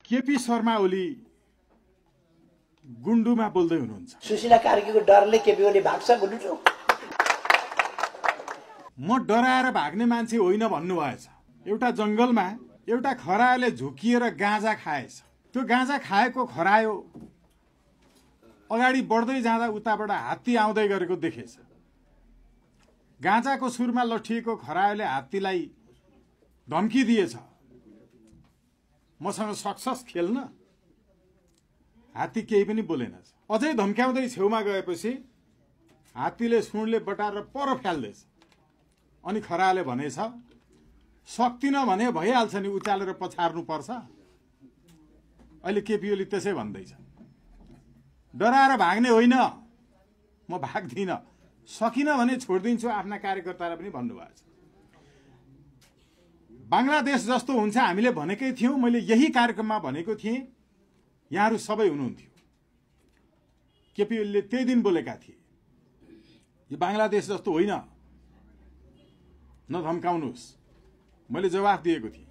केपी शर्मा ओली गुन्डुमा बोल्दै हुनुहुन्छ। सुशीला कार्कीको डरले केपी ओली भाग्छ गुन्डु। म डराएर भाग्ने मान्छे होइन भन्नुभएछ। एउटा जंगलमा एउटा खरायोले झुकिएर गाँजा खाएछ। त्यो गाँजा खाएको खरायो अगाडि बढ्दै जाँदा उताबाट हात्ती आउँदै गरेको देखेछ। गाँजाको सुरमा लठिएको खरायोले हात्तीलाई धम्की दिएछ, मसँग सक्छस् खेल्न? हात्ती केही पनि बोलेन। अझै धम्क्याउँदै छेउमा गएपछि हात्तीले सुँडले बटारेर पर फ्याल्दैछ। अनि खरायोले भनेछ, सक्दिन भने भइहाल्छ नि, उचालेर पछार्नु पर्छ। अहिले केपी ओली त्यसै भन्दैछ। डराएर भाग्ने होइन, म भाग्दिन, सकिन भने छोडिदिन्छु आफ्ना कार्यकर्तालाई पनि भन्नुभएको छ। बङ्गलादेश जस्तो हुन्छ हामीले भनेकै थियौँ। मैले यही कार्यक्रममा भनेको थिएँ, यहाँहरू सबै हुनुहुन्थ्यो। केपी ओलीले त्यही दिन बोलेका थिए, यो बङ्गलादेश जस्तो होइन, नधम्काउनुहोस्। मैले जवाफ दिएको थिएँ,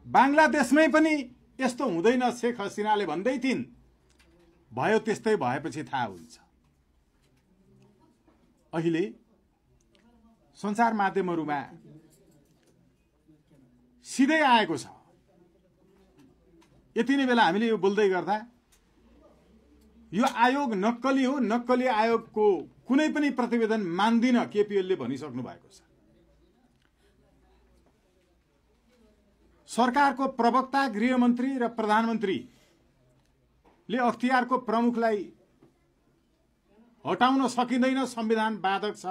बङ्गलादेशमै पनि यस्तो हुँदैन, शेख हसिनाले भन्दै थिइन्। भयो त्यस्तै भएपछि थाहा हुन्छ। अहिले सञ्चार माध्यमहरूमा सिधै आएको छ। यति नै बेला हामीले यो बोल्दै गर्दा यो आयोग नक्कली हो, नक्कली आयोगको कुनै पनि प्रतिवेदन मान्दिन केपी ओलीले भनिसक्नु भएको छ। सरकारको प्रवक्ता, गृहमन्त्री र प्रधानमन्त्रीले अख्तियारको प्रमुखलाई हटाउन सकिँदैन, संविधान बाधक छ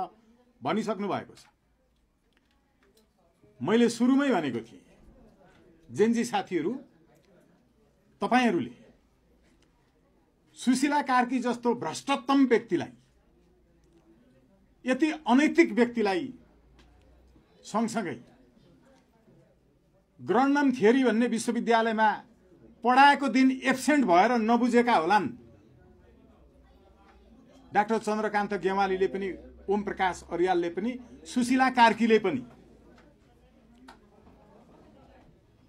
भनिसक्नु भएको छ। मैले सुरुमै भनेको थिएँ, जेनजी साथीहरू, तपाईहरूले सुशीला कार्की जस्तो भ्रष्टतम व्यक्तिलाई, यति अनैतिक व्यक्तिलाई सँगसँगै ग्रन्डम थियोरी भन्ने विश्वविद्यालयमा पढाएको दिन एब्सेन्ट भएर नबुझेका होलान्। डाक्टर चन्द्रकान्त गेवालीले पनि, ओम प्रकाश अर्यालले पनि, सुशीला कार्कीले पनि,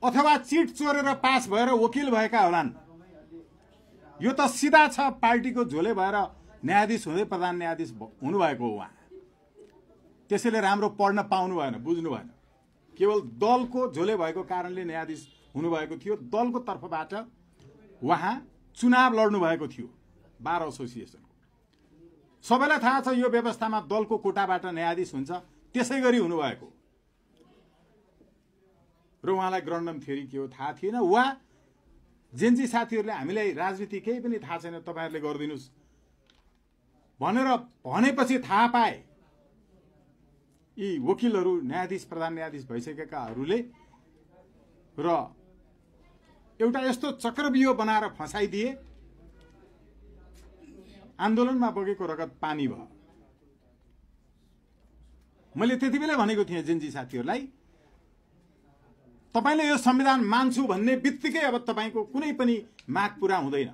अथवा चिट चोरेर पास भएर वकिल भएका होलान्। यो त सिधा छ, पार्टीको झोले भएर न्यायाधीश हुँदै प्रधान न्यायाधीश हुनुभएको हो उहाँ। त्यसैले राम्रो पढ्न पाउनु भएन, बुझ्नु भएन। केवल दलको झोले भएको कारणले न्यायाधीश हुनुभएको थियो। दलको तर्फबाट उहाँ चुनाव लड्नु भएको थियो बार एसोसिएसन। सबैलाई थाहा छ यो व्यवस्थामा दलको कोटाबाट न्यायाधीश हुन्छ, त्यसै गरी हुनुभएको र उहाँलाई ग्रन्डम थियोरी के हो थाहा थिएन। वा जेनजी साथीहरूले हामीलाई राजनीति केही पनि थाहा छैन, तपाईँहरूले गरिदिनुहोस् भनेर भनेपछि थाहा पाए यी वकिलहरू, न्यायाधीश, प्रधान न्यायाधीश भइसकेकाहरूले, र एउटा यस्तो चक्रव्यूह बनाएर फसाइदिए, आन्दोलनमा बगेको रगत पानी भयो। मैले त्यति बेला भनेको थिएँ जेनजी साथीहरूलाई, तपाईले यो संविधान मान्छु भन्ने बित्तिकै अब तपाईको कुनै पनि माग पूरा हुँदैन।